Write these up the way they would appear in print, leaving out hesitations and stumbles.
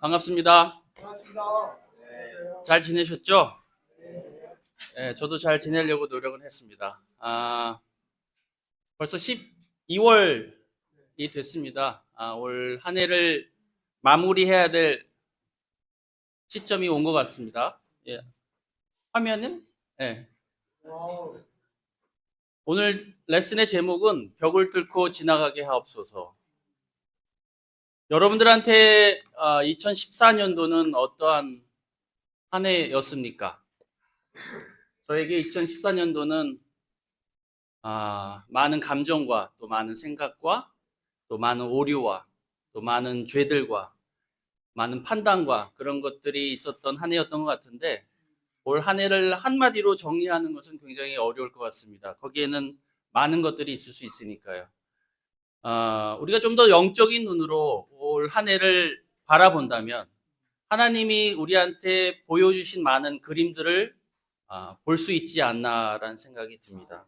반갑습니다. 반갑습니다. 잘 지내셨죠? 네, 저도 잘 지내려고 노력은 했습니다. 벌써 12월이 됐습니다. 올 한 해를 마무리해야 될 시점이 온 것 같습니다. 예. 화면은? 예. 와우. 오늘 레슨의 제목은 벽을 뚫고 지나가게 하옵소서. 여러분들한테 2014년도는 어떠한 한 해였습니까? 저에게 2014년도는 많은 감정과 또 많은 생각과 또 많은 오류와 또 많은 죄들과 많은 판단과 그런 것들이 있었던 한 해였던 것 같은데, 올 한 해를 한마디로 정리하는 것은 굉장히 어려울 것 같습니다. 거기에는 많은 것들이 있을 수 있으니까요. 우리가 좀 더 영적인 눈으로 올 한 해를 바라본다면 하나님이 우리한테 보여주신 많은 그림들을 볼 수 있지 않나라는 생각이 듭니다.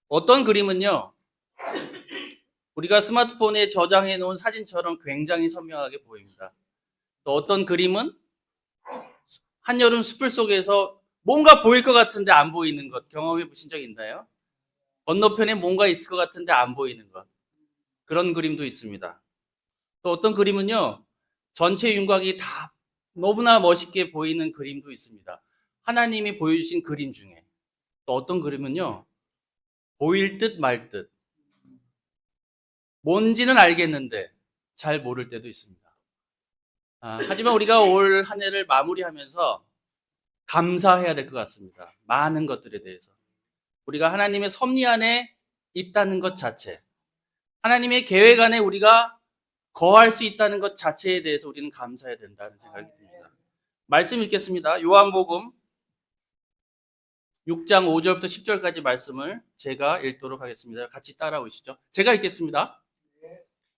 어떤 그림은요, 우리가 스마트폰에 저장해 놓은 사진처럼 굉장히 선명하게 보입니다. 또 어떤 그림은 한여름 숲을 속에서 뭔가 보일 것 같은데 안 보이는 것, 경험해 보신 적 있나요? 건너편에 뭔가 있을 것 같은데 안 보이는 것, 그런 그림도 있습니다. 또 어떤 그림은요, 전체 윤곽이 다 너무나 멋있게 보이는 그림도 있습니다. 하나님이 보여주신 그림 중에. 또 어떤 그림은요, 보일 듯 말 듯, 뭔지는 알겠는데 잘 모를 때도 있습니다. 하지만 우리가 올 한 해를 마무리하면서 감사해야 될 것 같습니다. 많은 것들에 대해서. 우리가 하나님의 섭리 안에 있다는 것 자체, 하나님의 계획 안에 우리가 거할 수 있다는 것 자체에 대해서 우리는 감사해야 된다는 생각이 듭니다. 말씀 읽겠습니다. 요한복음 6장 5절부터 10절까지 말씀을 제가 읽도록 하겠습니다. 같이 따라오시죠. 제가 읽겠습니다.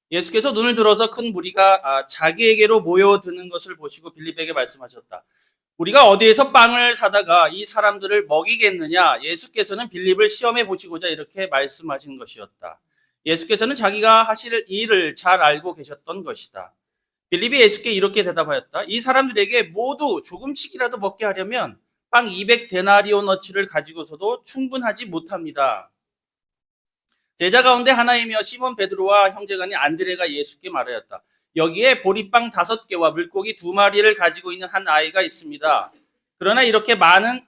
예수께서 눈을 들어서 큰 무리가 자기에게로 모여드는 것을 보시고 빌립에게 말씀하셨다. 우리가 어디에서 빵을 사다가 이 사람들을 먹이겠느냐? 예수께서는 빌립을 시험해 보시고자 이렇게 말씀하신 것이었다. 예수께서는 자기가 하실 일을 잘 알고 계셨던 것이다. 빌립이 예수께 이렇게 대답하였다. 이 사람들에게 모두 조금씩이라도 먹게 하려면 빵 200데나리오너치를 가지고서도 충분하지 못합니다. 제자 가운데 하나이며 시몬 베드로와 형제간이 안드레가 예수께 말하였다. 여기에 보리빵 5개와 물고기 2마리를 가지고 있는 한 아이가 있습니다. 그러나 이렇게 많은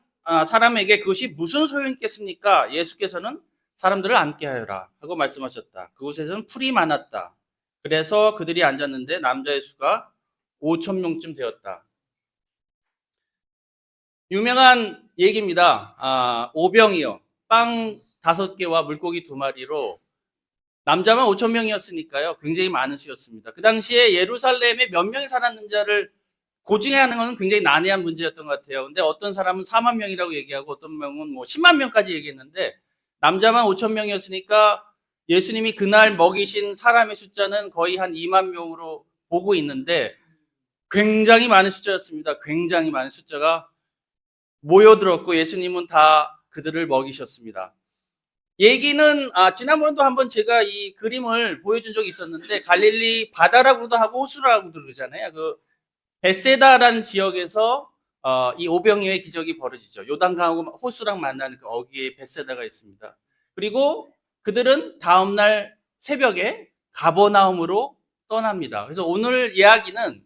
사람에게 그것이 무슨 소용이 있겠습니까? 예수께서는 사람들을 앉게 하여라 하고 말씀하셨다. 그곳에서는 풀이 많았다. 그래서 그들이 앉았는데 남자의 수가 5천 명쯤 되었다. 유명한 얘기입니다. 오병이어 빵 5개와 물고기 2마리로 남자만 5천 명이었으니까요. 굉장히 많은 수였습니다. 그 당시에 예루살렘에 몇 명이 살았는지를 고증해야 하는 것은 굉장히 난해한 문제였던 것 같아요. 근데 어떤 사람은 4만 명이라고 얘기하고 어떤 명은 10만 명까지 얘기했는데 남자만 5천 명이었으니까 예수님이 그날 먹이신 사람의 숫자는 거의 한 2만 명으로 보고 있는데 굉장히 많은 숫자였습니다. 굉장히 많은 숫자가 모여들었고 예수님은 다 그들을 먹이셨습니다. 얘기는 지난번에도 한번 제가 이 그림을 보여준 적이 있었는데 갈릴리 바다라고도 하고 호수라고도 그러잖아요. 그 베세다라는 지역에서 이 오병이어의 기적이 벌어지죠. 요단강하고 호수랑 만나는 그 어귀에 베세다가 있습니다. 그리고 그들은 다음날 새벽에 가버나움으로 떠납니다. 그래서 오늘 이야기는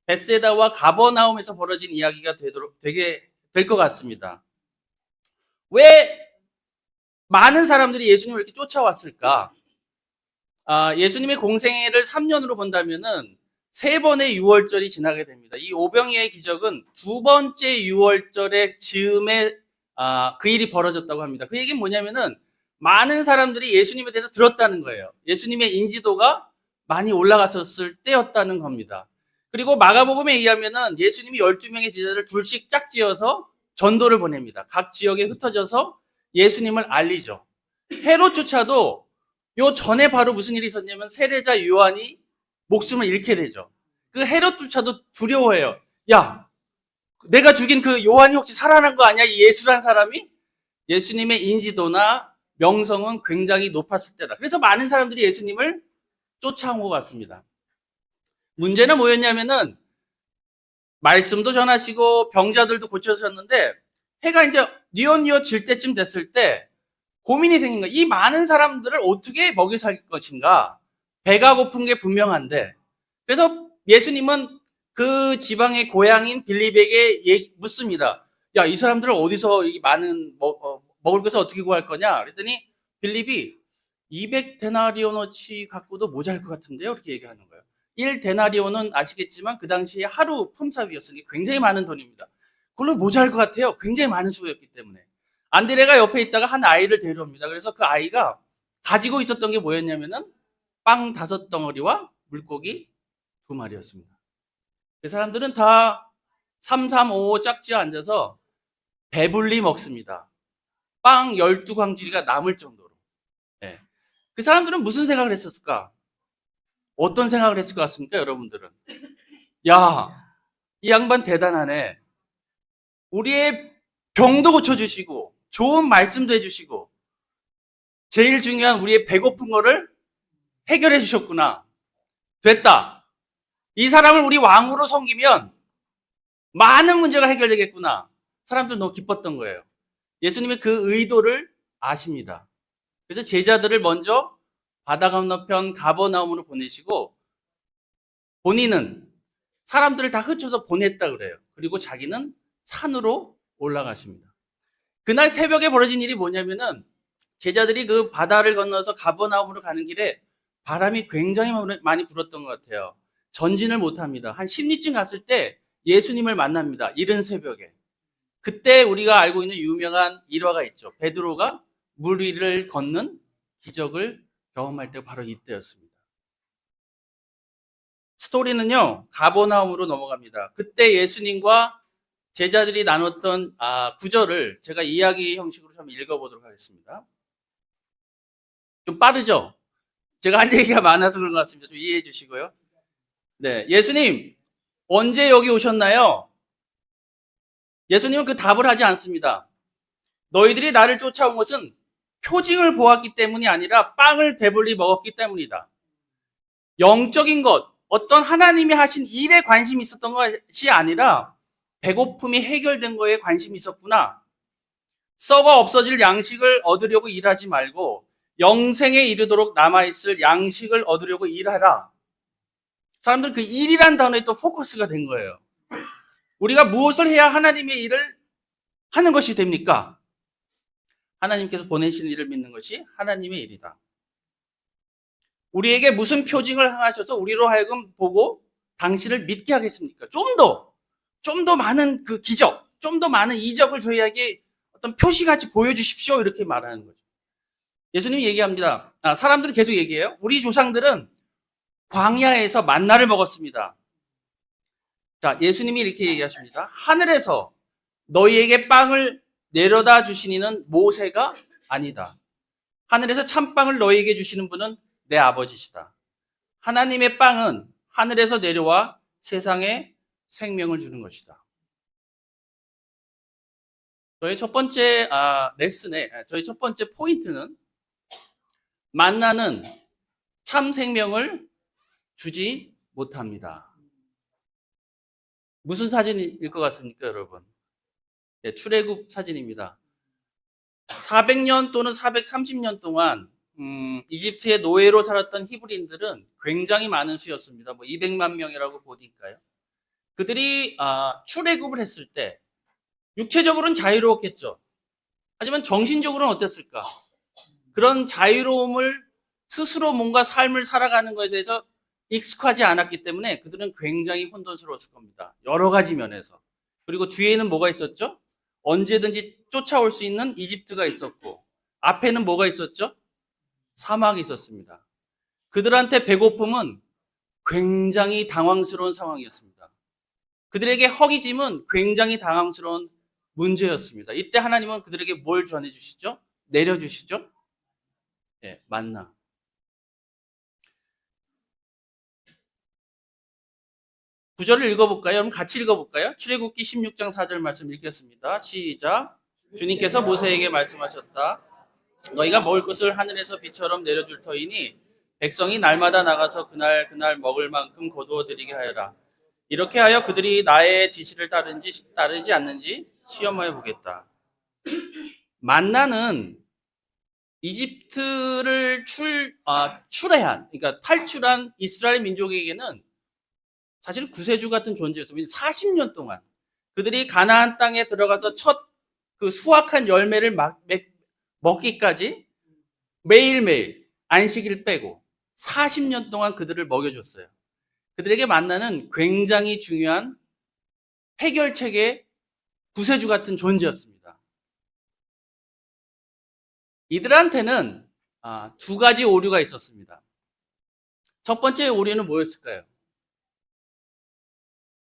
베세다와 가버나움에서 벌어진 이야기가 되게 될 것 같습니다. 왜 많은 사람들이 예수님을 이렇게 쫓아왔을까? 예수님의 공생애를 3년으로 본다면은 3번의 유월절이 지나게 됩니다. 이 오병이어의 기적은 2번째 유월절의 즈음에 그 일이 벌어졌다고 합니다. 그 얘기는 뭐냐면은 많은 사람들이 예수님에 대해서 들었다는 거예요. 예수님의 인지도가 많이 올라갔었을 때였다는 겁니다. 그리고 마가복음에 의하면은 예수님이 12명의 제자를 둘씩 짝지어서 전도를 보냅니다. 각 지역에 흩어져서 예수님을 알리죠. 헤롯조차도 요 전에 바로 무슨 일이 있었냐면 세례자 요한이 목숨을 잃게 되죠. 그 헤롯조차도 두려워해요. 야, 내가 죽인 그 요한이 혹시 살아난 거 아니야? 이 예수란 사람이? 예수님의 인지도나 명성은 굉장히 높았을 때다. 그래서 많은 사람들이 예수님을 쫓아온 것 같습니다. 문제는 뭐였냐면은 말씀도 전하시고 병자들도 고쳐주셨는데 해가 이제 뉘엿뉘엿 질 때쯤 됐을 때 고민이 생긴 거예요. 이 많은 사람들을 어떻게 먹여 살 것인가? 배가 고픈 게 분명한데. 그래서 예수님은 그 지방의 고향인 빌립에게 묻습니다. 야, 이 사람들을 어디서 이 많은 먹을 것을 어떻게 구할 거냐? 그랬더니 빌립이 200데나리온어치 갖고도 모자랄 것 같은데요? 이렇게 얘기하는 거예요. 1데나리온은 아시겠지만 그 당시에 하루 품삯이었으니 굉장히 많은 돈입니다. 그걸로 모자랄 것 같아요. 굉장히 많은 수였기 때문에. 안드레가 옆에 있다가 한 아이를 데려옵니다. 그래서 그 아이가 가지고 있었던 게 뭐였냐면은 빵 5덩어리와 물고기 2마리였습니다. 그 사람들은 다 3-3-5 짝지어 앉아서 배불리 먹습니다. 빵 12광지리가 남을 정도로. 네. 그 사람들은 무슨 생각을 했었을까? 어떤 생각을 했을 것 같습니까, 여러분들은? 야, 이 양반 대단하네. 우리의 병도 고쳐주시고, 좋은 말씀도 해주시고, 제일 중요한 우리의 배고픈 거를 해결해 주셨구나. 됐다. 이 사람을 우리 왕으로 섬기면 많은 문제가 해결되겠구나. 사람들 너무 기뻤던 거예요. 예수님의 그 의도를 아십니다. 그래서 제자들을 먼저 바다 건너편 가버나움으로 보내시고 본인은 사람들을 다 흩어서 보냈다 그래요. 그리고 자기는 산으로 올라가십니다. 그날 새벽에 벌어진 일이 뭐냐면은 제자들이 그 바다를 건너서 가버나움으로 가는 길에 바람이 굉장히 많이 불었던 것 같아요. 전진을 못합니다. 한 10리쯤 갔을 때 예수님을 만납니다. 이른 새벽에. 그때 우리가 알고 있는 유명한 일화가 있죠. 베드로가 물 위를 걷는 기적을 경험할 때 바로 이때였습니다. 스토리는요, 가버나움으로 넘어갑니다. 그때 예수님과 제자들이 나눴던 구절을 제가 이야기 형식으로 한번 읽어보도록 하겠습니다. 좀 빠르죠? 제가 할 얘기가 많아서 그런 것 같습니다. 좀 이해해 주시고요. 네, 예수님 언제 여기 오셨나요? 예수님은 그 답을 하지 않습니다. 너희들이 나를 쫓아온 것은 표징을 보았기 때문이 아니라 빵을 배불리 먹었기 때문이다. 영적인 것, 어떤 하나님이 하신 일에 관심이 있었던 것이 아니라 배고픔이 해결된 거에 관심이 있었구나. 썩어 없어질 양식을 얻으려고 일하지 말고 영생에 이르도록 남아있을 양식을 얻으려고 일하라. 사람들은 그 일이란 단어에 또 포커스가 된 거예요. 우리가 무엇을 해야 하나님의 일을 하는 것이 됩니까? 하나님께서 보내신 일을 믿는 것이 하나님의 일이다. 우리에게 무슨 표징을 행하셔서 우리로 하여금 보고 당신을 믿게 하겠습니까? 좀 더 많은 그 기적, 좀 더 많은 이적을 저희에게 어떤 표시같이 보여주십시오. 이렇게 말하는 거죠. 예수님이 얘기합니다. 사람들은 계속 얘기해요. 우리 조상들은 광야에서 만나를 먹었습니다. 자, 예수님이 이렇게 얘기하십니다. 하늘에서 너희에게 빵을 내려다 주신 이는 모세가 아니다. 하늘에서 참빵을 너희에게 주시는 분은 내 아버지시다. 하나님의 빵은 하늘에서 내려와 세상에 생명을 주는 것이다. 저희 첫 번째 레슨에 저희 첫 번째 포인트는 만나는 참 생명을 주지 못합니다. 무슨 사진일 것 같습니까, 여러분? 네, 출애굽 사진입니다. 400년 또는 430년 동안 이집트의 노예로 살았던 히브리인들은 굉장히 많은 수였습니다. 200만 명이라고 보니까요. 그들이 출애굽을 했을 때 육체적으로는 자유로웠겠죠. 하지만 정신적으로는 어땠을까? 그런 자유로움을 스스로 뭔가 삶을 살아가는 것에 대해서 익숙하지 않았기 때문에 그들은 굉장히 혼돈스러웠을 겁니다. 여러 가지 면에서. 그리고 뒤에는 뭐가 있었죠? 언제든지 쫓아올 수 있는 이집트가 있었고 앞에는 뭐가 있었죠? 사막이 있었습니다. 그들한테 배고픔은 굉장히 당황스러운 상황이었습니다. 그들에게 허기짐은 굉장히 당황스러운 문제였습니다. 이때 하나님은 그들에게 뭘 전해주시죠? 내려주시죠? 네, 만나. 구절을 읽어볼까요? 여러분 같이 읽어볼까요? 출애굽기 16장 4절 말씀 읽겠습니다. 시작. 주님께서 모세에게 말씀하셨다. 너희가 먹을 것을 하늘에서 비처럼 내려줄 터이니 백성이 날마다 나가서 그날 그날 먹을 만큼 거두어 드리게 하여라. 이렇게 하여 그들이 나의 지시를 따르지 않는지 시험하여 보겠다. 만나는 이집트를 출애한, 그러니까 탈출한 이스라엘 민족에게는 사실 구세주 같은 존재였어요. 40년 동안 그들이 가나안 땅에 들어가서 첫 그 수확한 열매를 먹기까지 매일매일 안식일 빼고 40년 동안 그들을 먹여줬어요. 그들에게 만나는 굉장히 중요한 해결책의 구세주 같은 존재였습니다. 이들한테는 두 가지 오류가 있었습니다. 첫 번째 오류는 뭐였을까요?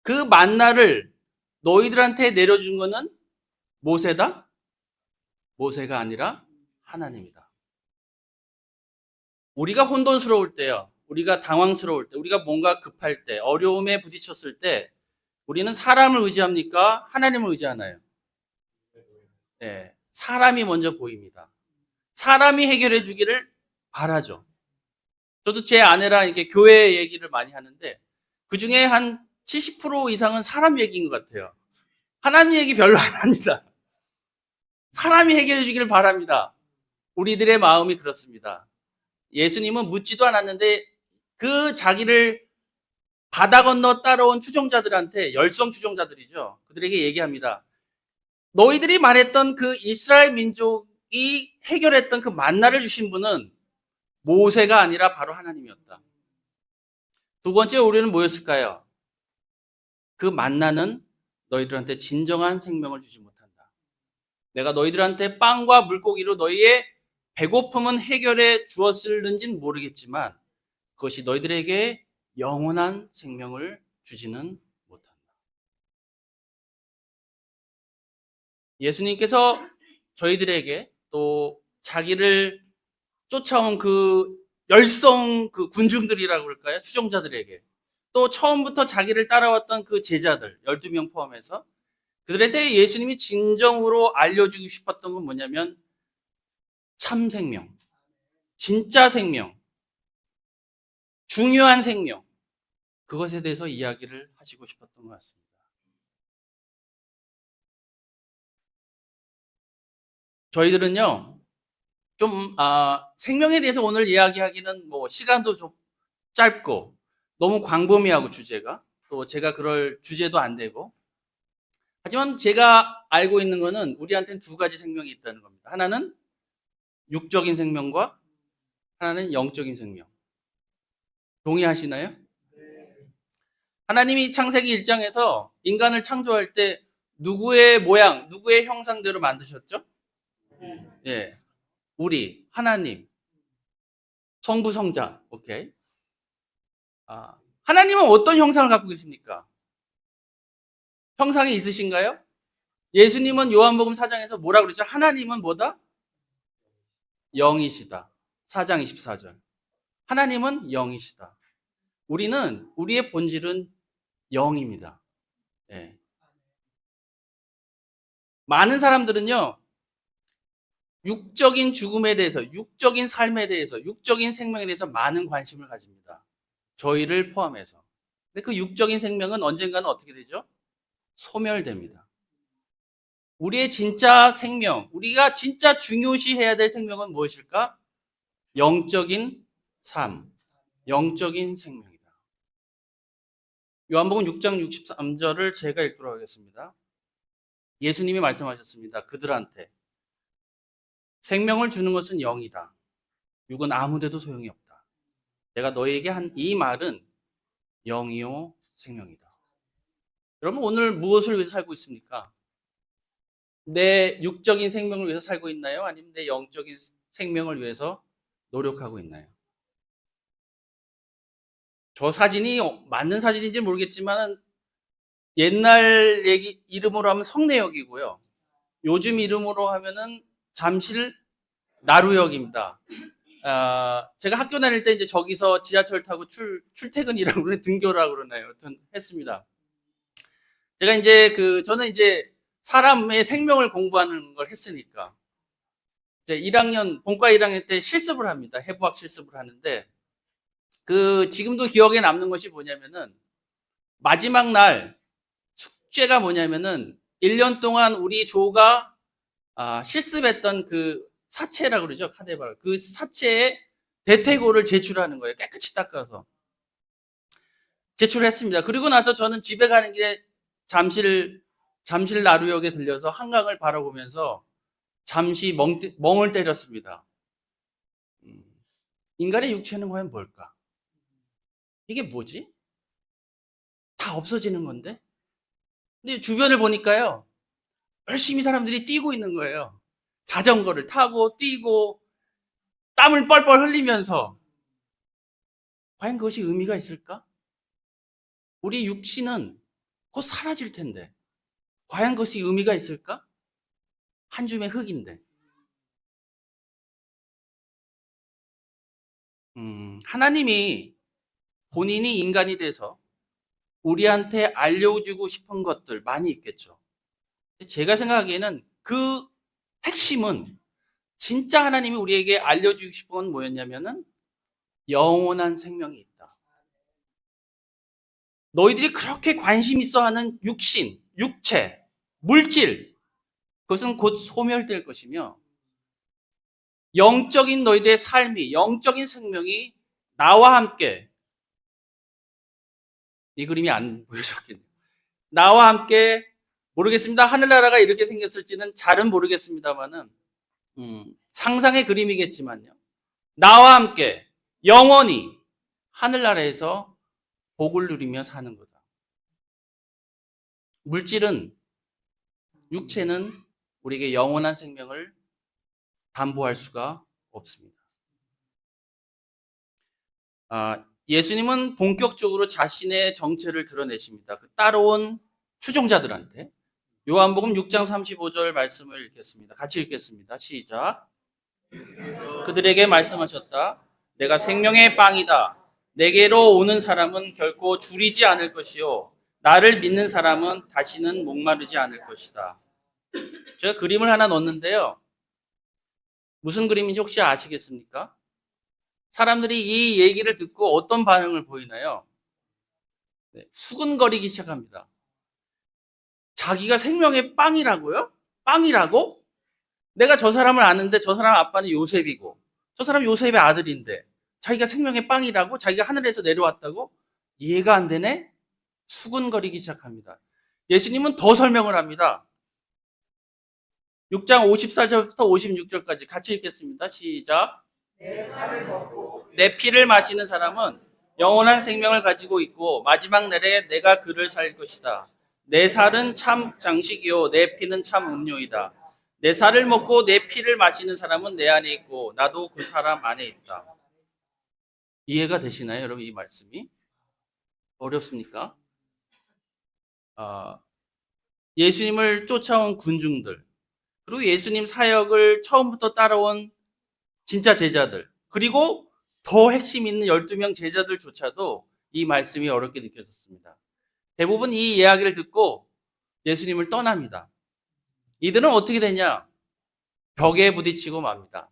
그 만나를 너희들한테 내려준 것은 모세다? 모세가 아니라 하나님이다. 우리가 혼돈스러울 때요, 우리가 당황스러울 때, 우리가 뭔가 급할 때, 어려움에 부딪혔을 때 우리는 사람을 의지합니까? 하나님을 의지하나요? 네, 사람이 먼저 보입니다. 사람이 해결해 주기를 바라죠. 저도 제 아내랑 이렇게 교회 얘기를 많이 하는데 그 중에 한 70% 이상은 사람 얘기인 것 같아요. 하나님 얘기 별로 안 합니다. 사람이 해결해 주기를 바랍니다. 우리들의 마음이 그렇습니다. 예수님은 묻지도 않았는데 그 자기를 바다 건너 따라온 추종자들한테, 열성 추종자들이죠, 그들에게 얘기합니다. 너희들이 말했던 그 이스라엘 민족이 해결했던 그 만나를 주신 분은 모세가 아니라 바로 하나님이었다. 두 번째 오류는 뭐였을까요? 그 만나는 너희들한테 진정한 생명을 주지 못한다. 내가 너희들한테 빵과 물고기로 너희의 배고픔은 해결해 주었을는지는 모르겠지만 그것이 너희들에게 영원한 생명을 주지는 못한다. 예수님께서 저희들에게 또 자기를 쫓아온 그 열성 그 군중들이라고 그럴까요? 추종자들에게, 또 처음부터 자기를 따라왔던 그 제자들 12명 포함해서 그들한테 예수님이 진정으로 알려주고 싶었던 건 뭐냐면 참 생명, 진짜 생명, 중요한 생명, 그것에 대해서 이야기를 하시고 싶었던 것 같습니다. 저희들은요, 좀 생명에 대해서 오늘 이야기하기는 뭐 시간도 좀 짧고 너무 광범위하고 주제가, 또 제가 그럴 주제도 안 되고, 하지만 제가 알고 있는 거는 우리한테는 두 가지 생명이 있다는 겁니다. 하나는 육적인 생명과 하나는 영적인 생명. 동의하시나요? 하나님이 창세기 1장에서 인간을 창조할 때 누구의 모양, 누구의 형상대로 만드셨죠? 예, 우리 하나님, 성부 성자. 오케이. 하나님은 어떤 형상을 갖고 계십니까? 형상이 있으신가요? 예수님은 요한복음 4장에서 뭐라고 그랬죠? 하나님은 뭐다? 영이시다. 4장 24절. 하나님은 영이시다. 우리는, 우리의 본질은 영입니다. 예. 많은 사람들은요, 육적인 죽음에 대해서, 육적인 삶에 대해서, 육적인 생명에 대해서 많은 관심을 가집니다. 저희를 포함해서. 근데 그 육적인 생명은 언젠가는 어떻게 되죠? 소멸됩니다. 우리의 진짜 생명, 우리가 진짜 중요시해야 될 생명은 무엇일까? 영적인 삶, 영적인 생명이다. 요한복음 6장 63절을 제가 읽도록 하겠습니다. 예수님이 말씀하셨습니다. 그들한테 생명을 주는 것은 영이다. 육은 아무데도 소용이 없다. 내가 너희에게 한 이 말은 영이요 생명이다. 여러분, 오늘 무엇을 위해서 살고 있습니까? 내 육적인 생명을 위해서 살고 있나요? 아니면 내 영적인 생명을 위해서 노력하고 있나요? 저 사진이 맞는 사진인지 모르겠지만 옛날 얘기 이름으로 하면 성내역이고요. 요즘 이름으로 하면은 잠실 나루역입니다. 제가 학교 다닐 때 이제 저기서 지하철 타고 출퇴근이라고 그러나 등교라고 그러나요? 하여튼 했습니다. 제가 이제 저는 이제 사람의 생명을 공부하는 걸 했으니까 이제 1학년, 본과 1학년 때 실습을 합니다. 해부학 실습을 하는데 지금도 기억에 남는 것이 뭐냐면은 마지막 날 축제가 뭐냐면은 1년 동안 우리 조가 실습했던 그 사체라고 그러죠. 카네발. 그 사체에 대퇴고를 제출하는 거예요. 깨끗이 닦아서. 제출했습니다. 그리고 나서 저는 집에 가는 길에 잠실 나루역에 들려서 한강을 바라보면서 잠시 멍을 때렸습니다. 인간의 육체는 과연 뭘까? 이게 뭐지? 다 없어지는 건데? 근데 주변을 보니까요. 열심히 사람들이 뛰고 있는 거예요. 자전거를 타고 뛰고 땀을 뻘뻘 흘리면서 과연 그것이 의미가 있을까? 우리 육신은 곧 사라질 텐데 과연 그것이 의미가 있을까? 한 줌의 흙인데. 하나님이 본인이 인간이 돼서 우리한테 알려주고 싶은 것들 많이 있겠죠. 제가 생각하기에는 그 핵심은 진짜 하나님이 우리에게 알려주고 싶은 건 뭐였냐면은 영원한 생명이 있다. 너희들이 그렇게 관심 있어 하는 육신, 육체, 물질, 그것은 곧 소멸될 것이며 영적인 너희들의 삶이, 영적인 생명이 나와 함께, 이 그림이 안 보여졌겠네요. 나와 함께, 모르겠습니다. 하늘나라가 이렇게 생겼을지는 잘은 모르겠습니다만은 상상의 그림이겠지만요. 나와 함께 영원히 하늘나라에서 복을 누리며 사는 거다. 물질은, 육체는 우리에게 영원한 생명을 담보할 수가 없습니다. 예수님은 본격적으로 자신의 정체를 드러내십니다. 그 따라온 추종자들한테. 요한복음 6장 35절 말씀을 읽겠습니다. 같이 읽겠습니다. 시작. 그들에게 말씀하셨다. 내가 생명의 빵이다. 내게로 오는 사람은 결코 줄이지 않을 것이요. 나를 믿는 사람은 다시는 목마르지 않을 것이다. 제가 그림을 하나 넣었는데요. 무슨 그림인지 혹시 아시겠습니까? 사람들이 이 얘기를 듣고 어떤 반응을 보이나요? 네, 수근거리기 시작합니다. 자기가 생명의 빵이라고요? 빵이라고? 내가 저 사람을 아는데 저 사람 아빠는 요셉이고 저 사람 요셉의 아들인데 자기가 생명의 빵이라고? 자기가 하늘에서 내려왔다고? 이해가 안 되네? 수근거리기 시작합니다. 예수님은 더 설명을 합니다. 6장 54절부터 56절까지 같이 읽겠습니다. 시작. 내 살을 먹고 내 피를 마시는 사람은 영원한 생명을 가지고 있고 마지막 날에 내가 그를 살 것이다. 내 살은 참 장식이요 내 피는 참 음료이다. 내 살을 먹고 내 피를 마시는 사람은 내 안에 있고 나도 그 사람 안에 있다. 이해가 되시나요, 여러분? 이 말씀이 어렵습니까? 예수님을 쫓아온 군중들, 그리고 예수님 사역을 처음부터 따라온 진짜 제자들, 그리고 더 핵심 있는 12명 제자들조차도 이 말씀이 어렵게 느껴졌습니다. 대부분 이 이야기를 듣고 예수님을 떠납니다. 이들은 어떻게 되냐? 벽에 부딪히고 맙니다.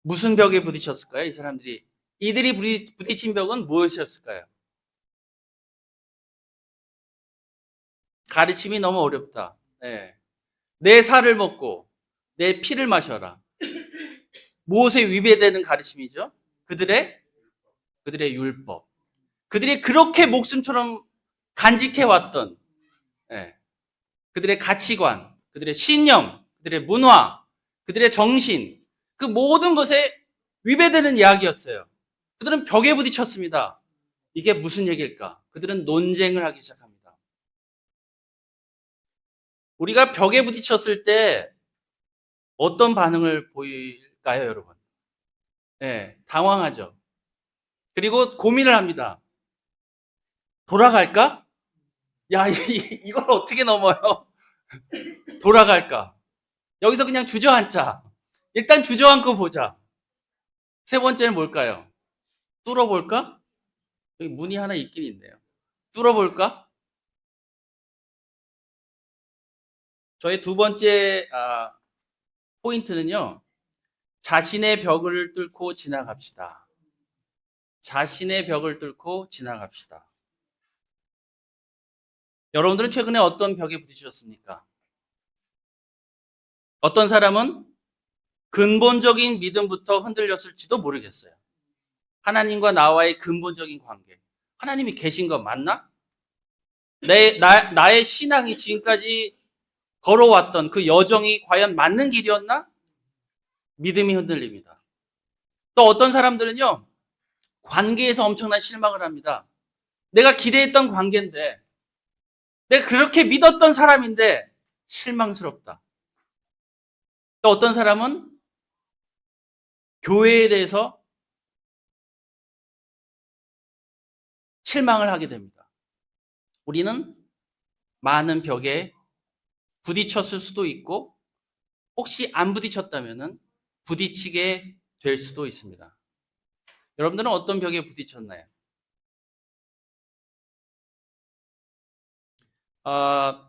무슨 벽에 부딪혔을까요? 이 사람들이. 이들이 부딪힌 벽은 무엇이었을까요? 가르침이 너무 어렵다. 네. 내 살을 먹고 내 피를 마셔라. 무엇에 위배되는 가르침이죠? 그들의 율법. 그들이 그렇게 목숨처럼 간직해왔던 그들의 가치관, 그들의 신념, 그들의 문화, 그들의 정신, 그 모든 것에 위배되는 이야기였어요. 그들은 벽에 부딪혔습니다. 이게 무슨 얘기일까? 그들은 논쟁을 하기 시작합니다. 우리가 벽에 부딪혔을 때 어떤 반응을 보일까요, 여러분? 당황하죠. 그리고 고민을 합니다. 돌아갈까? 야, 이걸 어떻게 넘어요? 돌아갈까? 여기서 그냥 주저앉자. 일단 주저앉고 보자. 세 번째는 뭘까요? 뚫어볼까? 여기 문이 하나 있긴 있네요. 뚫어볼까? 저의 두 번째 포인트는요. 자신의 벽을 뚫고 지나갑시다. 자신의 벽을 뚫고 지나갑시다. 여러분들은 최근에 어떤 벽에 부딪히셨습니까? 어떤 사람은 근본적인 믿음부터 흔들렸을지도 모르겠어요. 하나님과 나와의 근본적인 관계. 하나님이 계신 거 맞나? 나의 신앙이 지금까지 걸어왔던 그 여정이 과연 맞는 길이었나? 믿음이 흔들립니다. 또 어떤 사람들은요, 관계에서 엄청난 실망을 합니다. 내가 기대했던 관계인데, 내가 그렇게 믿었던 사람인데, 실망스럽다. 또 어떤 사람은 교회에 대해서 실망을 하게 됩니다. 우리는 많은 벽에 부딪혔을 수도 있고, 혹시 안 부딪혔다면 부딪히게 될 수도 있습니다. 여러분들은 어떤 벽에 부딪혔나요?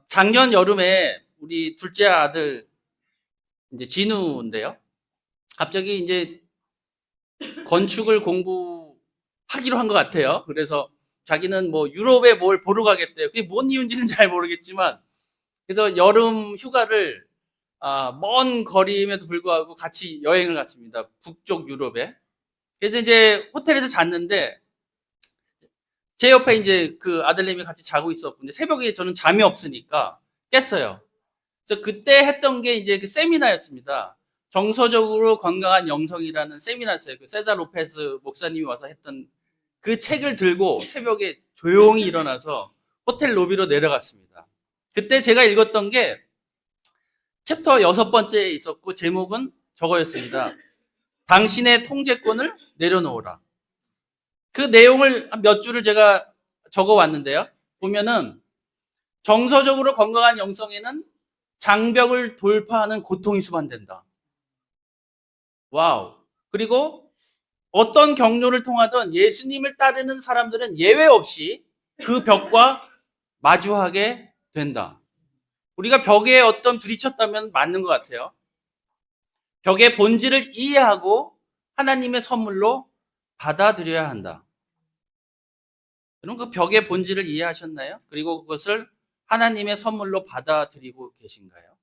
작년 여름에 우리 둘째 아들 이제 진우인데요. 갑자기 이제 건축을 공부하기로 한 것 같아요. 그래서 자기는 뭐 유럽에 뭘 보러 가겠대요. 그게 뭔 이유인지는 잘 모르겠지만, 그래서 여름 휴가를 먼 거리임에도 불구하고 같이 여행을 갔습니다. 북쪽 유럽에. 그래서 이제 호텔에서 잤는데 제 옆에 이제 그 아들님이 같이 자고 있었고, 근데 새벽에 저는 잠이 없으니까 깼어요. 그래서 그때 했던 게 이제 그 세미나였습니다. 정서적으로 건강한 영성이라는 세미나였어요. 그 세자 로페스 목사님이 와서 했던 그 책을 들고 새벽에 조용히 일어나서 호텔 로비로 내려갔습니다. 그때 제가 읽었던 게 챕터 6번째에 있었고, 제목은 저거였습니다. 당신의 통제권을 내려놓으라. 그 내용을 몇 줄을 제가 적어 왔는데요. 보면은 정서적으로 건강한 영성에는 장벽을 돌파하는 고통이 수반된다. 와우. 그리고 어떤 경로를 통하든 예수님을 따르는 사람들은 예외 없이 그 벽과 마주하게 된다. 우리가 벽에 어떤 부딪혔다면 맞는 것 같아요. 벽의 본질을 이해하고 하나님의 선물로 받아들여야 한다. 그럼 그 벽의 본질을 이해하셨나요? 그리고 그것을 하나님의 선물로 받아들이고 계신가요?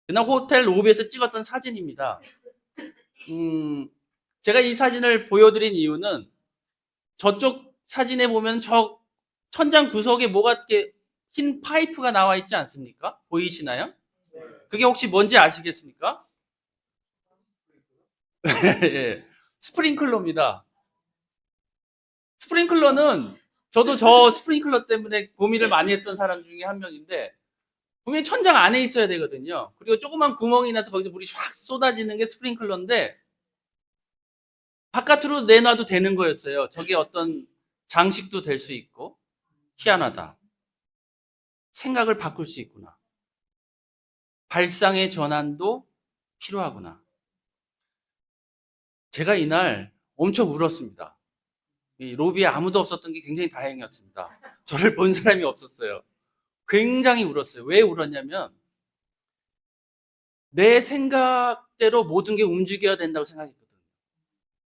그날 호텔 로비에서 찍었던 사진입니다. 제가 이 사진을 보여드린 이유는 저쪽 사진에 보면 저 천장 구석에 뭐가 이렇게 흰 파이프가 나와 있지 않습니까? 보이시나요? 그게 혹시 뭔지 아시겠습니까? 예, 스프링클러입니다. 스프링클러는 저도 저 스프링클러 때문에 고민을 많이 했던 사람 중에 한 명인데, 분명히 천장 안에 있어야 되거든요. 그리고 조그만 구멍이 나서 거기서 물이 샥 쏟아지는 게 스프링클러인데 바깥으로 내놔도 되는 거였어요. 저게 어떤 장식도 될 수 있고. 희한하다. 생각을 바꿀 수 있구나. 발상의 전환도 필요하구나. 제가 이날 엄청 울었습니다. 이 로비에 아무도 없었던 게 굉장히 다행이었습니다. 저를 본 사람이 없었어요. 굉장히 울었어요. 왜 울었냐면 내 생각대로 모든 게 움직여야 된다고 생각했거든요.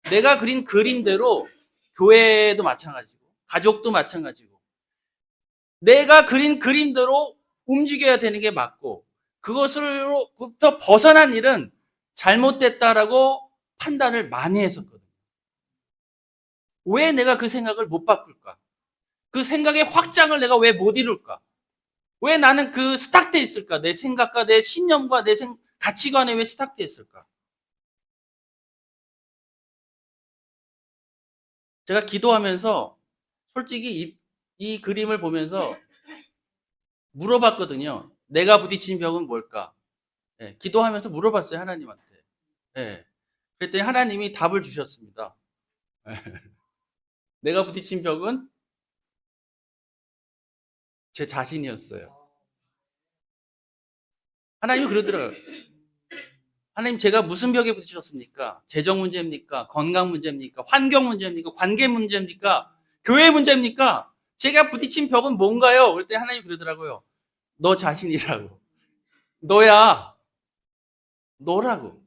내가 그린 그림대로 교회도 마찬가지고 가족도 마찬가지고 내가 그린 그림대로 움직여야 되는 게 맞고, 그것으로부터 벗어난 일은 잘못됐다라고 판단을 많이 했었거든요. 왜 내가 그 생각을 못 바꿀까? 그 생각의 확장을 내가 왜 못 이룰까? 왜 나는 그 스탁돼 있을까? 내 생각과 내 신념과 내 가치관에 왜 스탁돼 있을까? 제가 기도하면서 솔직히 이 그림을 보면서 물어봤거든요. 내가 부딪힌 벽은 뭘까? 예, 기도하면서 물어봤어요, 하나님한테. 예, 그랬더니 하나님이 답을 주셨습니다. 내가 부딪힌 벽은 제 자신이었어요. 하나님이 그러더라고요. 하나님, 제가 무슨 벽에 부딪혔습니까? 재정 문제입니까? 건강 문제입니까? 환경 문제입니까? 관계 문제입니까? 교회 문제입니까? 제가 부딪힌 벽은 뭔가요? 그랬더니 하나님이 그러더라고요. 너 자신이라고. 너야. 너라고.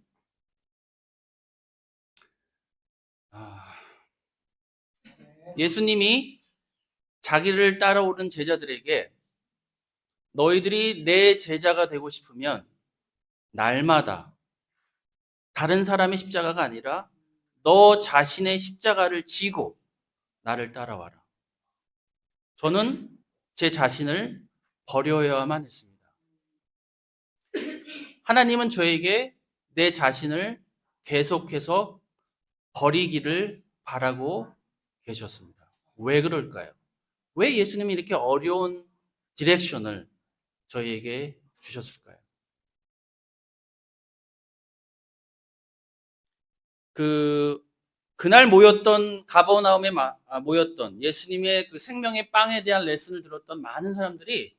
아, 예수님이 자기를 따라오는 제자들에게 너희들이 내 제자가 되고 싶으면 날마다 다른 사람의 십자가가 아니라 너 자신의 십자가를 지고 나를 따라와라. 저는 제 자신을 버려야만 했습니다. 하나님은 저에게 내 자신을 계속해서 버리기를 바라고 계셨습니다. 왜 그럴까요? 왜 예수님이 이렇게 어려운 디렉션을 저희에게 주셨을까요? 그날 모였던 가버나움에 모였던 예수님의 그 생명의 빵에 대한 레슨을 들었던 많은 사람들이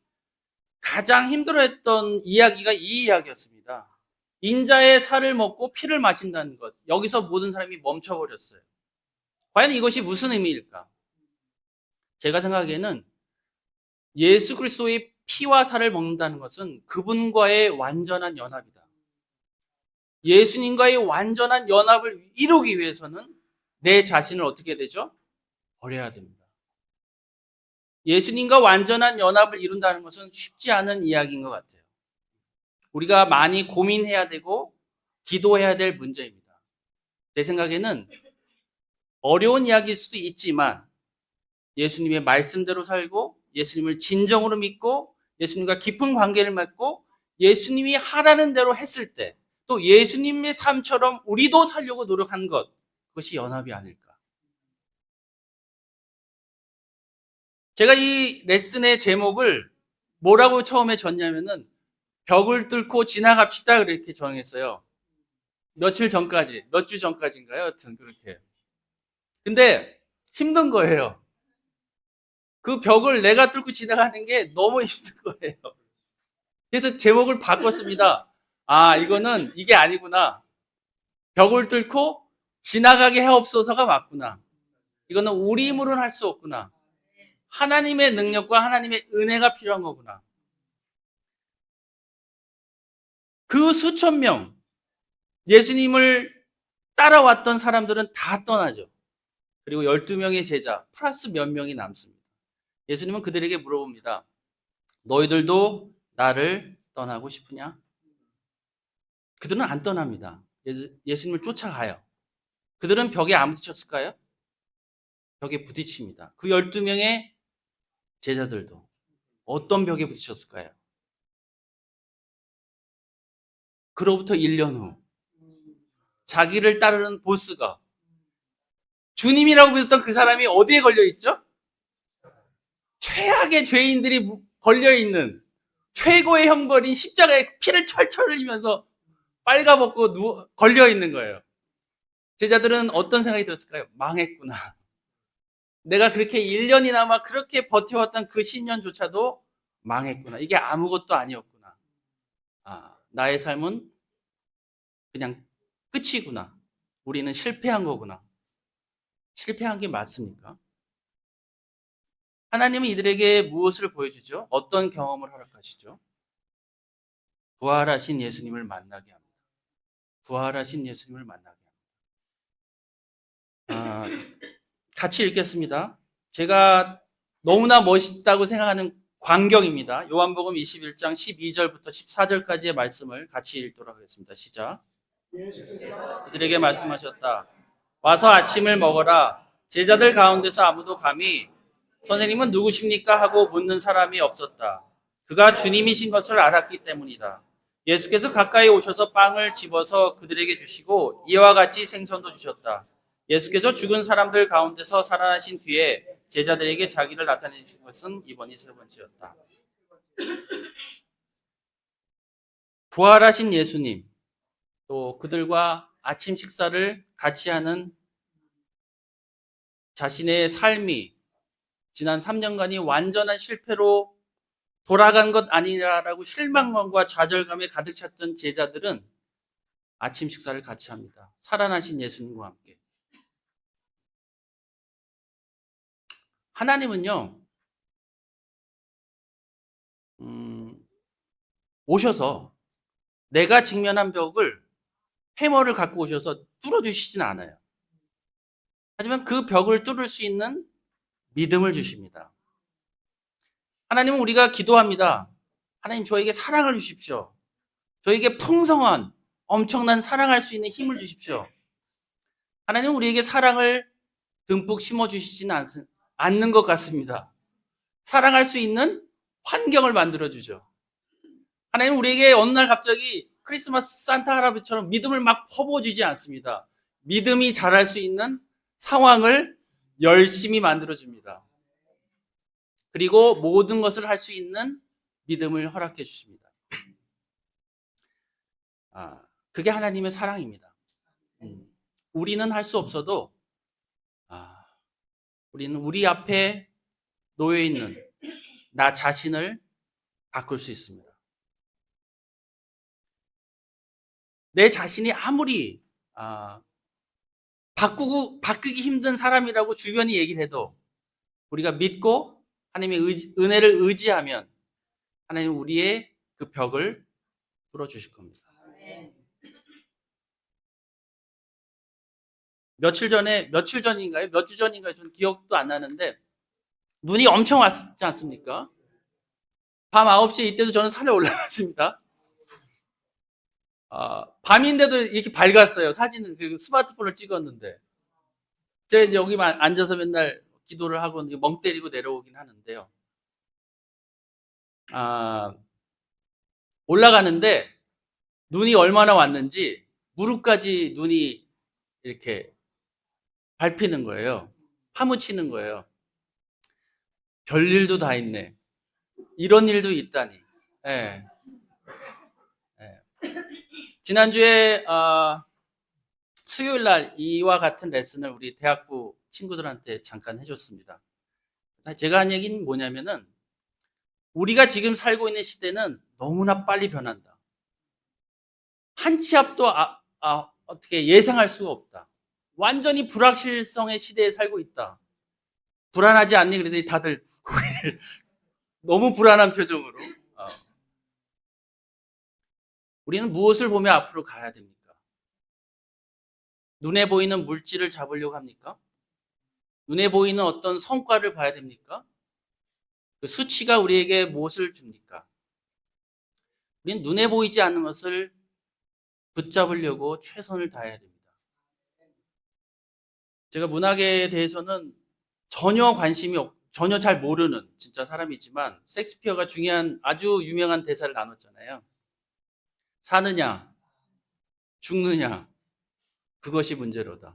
가장 힘들어했던 이야기가 이 이야기였습니다. 인자의 살을 먹고 피를 마신다는 것. 여기서 모든 사람이 멈춰버렸어요. 과연 이것이 무슨 의미일까? 제가 생각하기에는 예수 그리스도의 피와 살을 먹는다는 것은 그분과의 완전한 연합이다. 예수님과의 완전한 연합을 이루기 위해서는 내 자신을 어떻게 되죠? 버려야 됩니다. 예수님과 완전한 연합을 이룬다는 것은 쉽지 않은 이야기인 것 같아요. 우리가 많이 고민해야 되고 기도해야 될 문제입니다. 내 생각에는 어려운 이야기일 수도 있지만 예수님의 말씀대로 살고 예수님을 진정으로 믿고 예수님과 깊은 관계를 맺고 예수님이 하라는 대로 했을 때 또 예수님의 삶처럼 우리도 살려고 노력한 것, 그것이 연합이 아닐까. 제가 이 레슨의 제목을 뭐라고 처음에 줬냐면은 벽을 뚫고 지나갑시다 그렇게 정했어요. 며칠 전까지, 몇 주 전까지인가요? 여튼 그렇게. 근데 힘든 거예요. 그 벽을 내가 뚫고 지나가는 게 너무 힘든 거예요. 그래서 제목을 바꿨습니다. 아, 이거는 이게 아니구나. 벽을 뚫고 지나가게 해옵소서가 맞구나. 이거는 우리 힘으로는 할 수 없구나. 하나님의 능력과 하나님의 은혜가 필요한 거구나. 그 수천 명, 예수님을 따라왔던 사람들은 다 떠나죠. 그리고 12명의 제자, 플러스 몇 명이 남습니다. 예수님은 그들에게 물어봅니다. 너희들도 나를 떠나고 싶으냐? 그들은 안 떠납니다. 예수님을 쫓아가요. 그들은 벽에 안 부딪혔을까요? 벽에 부딪힙니다. 그 12명의 제자들도 어떤 벽에 부딪혔을까요? 그로부터 1년 후 자기를 따르는 보스가 주님이라고 믿었던 그 사람이 어디에 걸려있죠? 최악의 죄인들이 걸려있는 최고의 형벌인 십자가에 피를 철철 흘리면서 빨가벗고 걸려있는 거예요. 제자들은 어떤 생각이 들었을까요? 망했구나. 내가 그렇게 1년이나마 그렇게 버텨왔던 그 신년조차도 망했구나. 이게 아무것도 아니었구나. 아, 나의 삶은 그냥 끝이구나. 우리는 실패한 거구나. 실패한 게 맞습니까? 하나님은 이들에게 무엇을 보여주죠? 어떤 경험을 허락하시죠? 부활하신 예수님을 만나게 합니다. 부활하신 예수님을 만나게 합니다. 같이 읽겠습니다. 제가 너무나 멋있다고 생각하는 광경입니다. 요한복음 21장 12절부터 14절까지의 말씀을 같이 읽도록 하겠습니다. 시작. 그들에게 말씀하셨다. 와서 아침을 먹어라. 제자들 가운데서 아무도 감히 선생님은 누구십니까? 하고 묻는 사람이 없었다. 그가 주님이신 것을 알았기 때문이다. 예수께서 가까이 오셔서 빵을 집어서 그들에게 주시고 이와 같이 생선도 주셨다. 예수께서 죽은 사람들 가운데서 살아나신 뒤에 제자들에게 자기를 나타내신 것은 이번이 세 번째였다. 부활하신 예수님, 또 그들과 아침 식사를 같이 하는 자신의 삶이 지난 3년간이 완전한 실패로 돌아간 것 아니냐라고 실망감과 좌절감에 가득 찼던 제자들은 아침 식사를 같이 합니다. 살아나신 예수님과 함께. 하나님은요, 오셔서 내가 직면한 벽을 해머를 갖고 오셔서 뚫어주시진 않아요. 하지만 그 벽을 뚫을 수 있는 믿음을 주십니다. 하나님은 우리가 기도합니다. 하나님 저에게 사랑을 주십시오. 저에게 풍성한 엄청난 사랑할 수 있는 힘을 주십시오. 하나님은 우리에게 사랑을 듬뿍 심어주시지는 않는 것 같습니다. 사랑할 수 있는 환경을 만들어주죠. 하나님은 우리에게 어느 날 갑자기 크리스마스 산타 할아버지처럼 믿음을 막 퍼부어주지 않습니다. 믿음이 자랄 수 있는 상황을 열심히 만들어줍니다. 그리고 모든 것을 할 수 있는 믿음을 허락해 주십니다. 그게 하나님의 사랑입니다. 우리는 할 수 없어도 우리는 우리 앞에 놓여 있는 나 자신을 바꿀 수 있습니다. 내 자신이 아무리 바꾸기 힘든 사람이라고 주변이 얘기를 해도 우리가 믿고 하나님의 은혜를 의지하면 하나님 우리의 그 벽을 뚫어주실 겁니다. 며칠 전인가요? 몇 주 전인가요? 저는 기억도 안 나는데 눈이 엄청 왔지 않습니까? 밤 9시에 이때도 저는 산에 올라갔습니다. 밤인데도 이렇게 밝았어요. 사진을 스마트폰을 찍었는데 제가 이제 여기만 앉아서 맨날 기도를 하고 멍 때리고 내려오긴 하는데요. 올라가는데 눈이 얼마나 왔는지 무릎까지 눈이 이렇게 밟히는 거예요. 파묻히는 거예요. 별일도 다 있네. 이런 일도 있다니. 예. 지난주에 수요일 날 이와 같은 레슨을 우리 대학부 친구들한테 잠깐 해줬습니다. 제가 한 얘기는 뭐냐면은 우리가 지금 살고 있는 시대는 너무나 빨리 변한다. 한 치 앞도 어떻게 예상할 수가 없다. 완전히 불확실성의 시대에 살고 있다. 불안하지 않니? 그랬더니 다들 고개를 너무 불안한 표정으로. 우리는 무엇을 보며 앞으로 가야 됩니까? 눈에 보이는 물질을 잡으려고 합니까? 눈에 보이는 어떤 성과를 봐야 됩니까? 그 수치가 우리에게 무엇을 줍니까? 우리는 눈에 보이지 않는 것을 붙잡으려고 최선을 다해야 됩니다. 제가 문학에 대해서는 전혀 관심이 전혀 잘 모르는 진짜 사람이지만 셰익스피어가 중요한 아주 유명한 대사를 나눴잖아요. 사느냐, 죽느냐, 그것이 문제로다.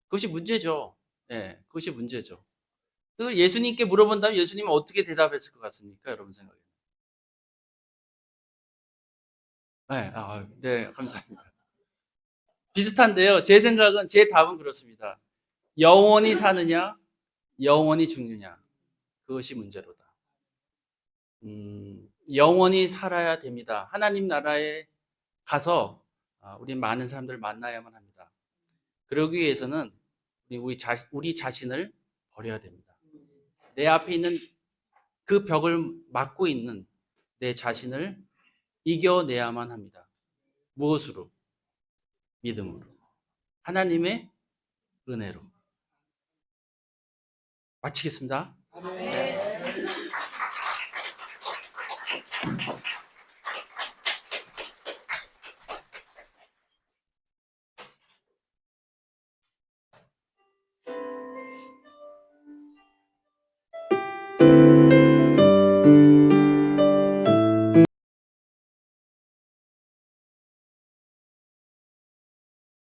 그것이 문제죠. 네, 그것이 문제죠. 그걸 예수님께 물어본다면 예수님은 어떻게 대답했을 것 같습니까? 여러분 생각에. 네, 네, 감사합니다. 비슷한데요. 제 생각은, 제 답은 그렇습니다. 영원히 사느냐, 영원히 죽느냐, 그것이 문제로다. 영원히 살아야 됩니다. 하나님 나라에 가서 우리 많은 사람들을 만나야만 합니다. 그러기 위해서는 우리 자신을 버려야 됩니다. 내 앞에 있는 그 벽을 막고 있는 내 자신을 이겨내야만 합니다. 무엇으로? 믿음으로. 하나님의 은혜로. 마치겠습니다. 네.